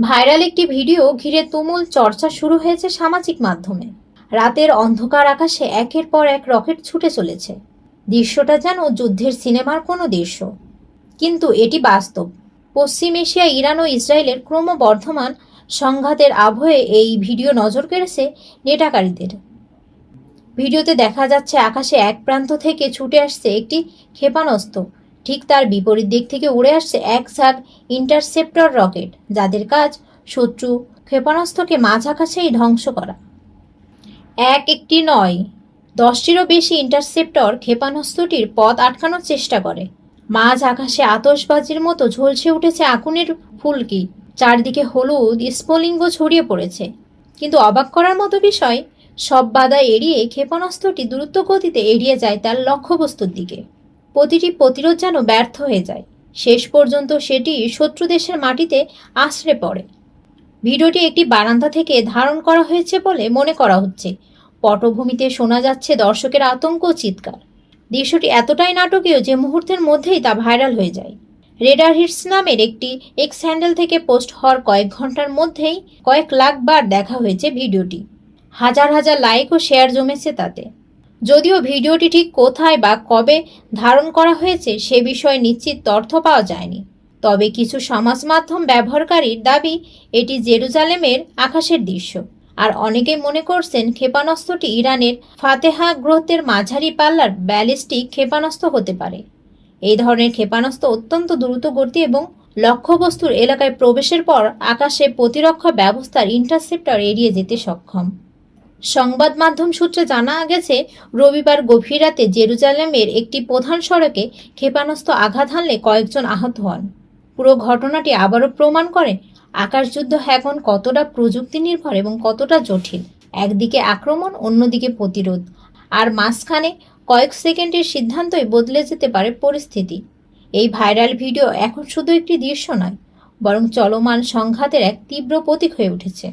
Viral একটি video ঘিরে তুমুল চর্চা শুরু হয়েছে সামাজিক মাধ্যমে। রাতের অন্ধকার আকাশে একের পর এক রকেট ছুটে চলেছে। দৃশ্যটা যেন যুদ্ধের সিনেমার কোনো দৃশ্য, কিন্তু এটি বাস্তব। পশ্চিম এশিয়া, ইরান ও ইসরায়েলের ক্রমবর্ধমান সংঘাতের আবহে এই ভিডিও নজর কেড়েছে নেটাকারীদের। ভিডিওতে দেখা যাচ্ছে আকাশে এক প্রান্ত থেকে ছুটে আসছে একটি ক্ষেপণাস্ত্র, ঠিক তার বিপরীত দিক থেকে উড়ে আসছে এক ঝাঁক ইন্টারসেপ্টর রকেট, যাদের কাজ শত্রু ক্ষেপণাস্ত্রকে মাঝ আকাশেই ধ্বংস করা। একটি নয়, 10টিরও বেশি ইন্টারসেপ্টর ক্ষেপণাস্ত্রটির পথ আটকানোর চেষ্টা করে। মাঝ আকাশে আতশবাজির মতো ঝলসে উঠেছে আগুনের ফুলকি, চারদিকে হলুদ স্ফুলিঙ্গ ছড়িয়ে পড়েছে। কিন্তু অবাক করার মতো বিষয়, সব বাধা এড়িয়ে ক্ষেপণাস্ত্রটি দ্রুত গতিতে এড়িয়ে যায় তার লক্ষ্যবস্তুর দিকে। প্রতিটি প্রতিরোধ যেন ব্যর্থ হয়ে যায়। শেষ পর্যন্ত সেটি শত্রু দেশের মাটিতে আছড়ে পড়ে। ভিডিওটি একটি বারান্দা থেকে ধারণ করা হয়েছে বলে মনে করা হচ্ছে। পটভূমিতে শোনা যাচ্ছে দর্শকের আতঙ্ক ও চিৎকার। দৃশ্যটি এতটাই নাটকীয় যে মুহূর্তের মধ্যেই তা ভাইরাল হয়ে যায়। রেডার হিটস নামের একটি এক্স হ্যান্ডেল থেকে পোস্ট হওয়ার কয়েক ঘন্টার মধ্যেই কয়েক লাখ বার দেখা হয়েছে ভিডিওটি। হাজার হাজার লাইক ও শেয়ার জমেছে তাতে। যদিও ভিডিওটি ঠিক কোথায় বা কবে ধারণ করা হয়েছে সে বিষয়ে নিশ্চিত তথ্য পাওয়া যায়নি, তবে কিছু সমাজ মাধ্যম ব্যবহারকারীর দাবি এটি জেরুজালেমের আকাশের দৃশ্য। আর অনেকেই মনে করছেন ক্ষেপণাস্ত্রটি ইরানের ফাতেহা গ্রহের মাঝারি পাল্লার ব্যালিস্টিক ক্ষেপণাস্ত্র হতে পারে। এই ধরনের ক্ষেপণাস্ত্র অত্যন্ত দ্রুতগতি এবং লক্ষ্যবস্তুর এলাকায় প্রবেশের পর আকাশে প্রতিরক্ষা ব্যবস্থার ইন্টারসেপ্টর এড়িয়ে যেতে সক্ষম। সংবাদ মাধ্যম সূত্রে জানা গেছে, রবিবার গভীর রাতে জেরুজালেমের একটি প্রধান সড়কে ক্ষেপণাস্ত্র আঘাত হানলে কয়েকজন আহত হন। পুরো ঘটনাটি আবারও প্রমাণ করে আকাশযুদ্ধ এখন কতটা প্রযুক্তি নির্ভর এবং কতটা জটিল। একদিকে আক্রমণ, অন্যদিকে প্রতিরোধ, আর মাঝখানে কয়েক সেকেন্ডের সিদ্ধান্তই বদলে যেতে পারে পরিস্থিতি। এই ভাইরাল ভিডিও এখন শুধু একটি দৃশ্য নয়, বরং চলমান সংঘাতের এক তীব্র প্রতীক হয়ে উঠেছে।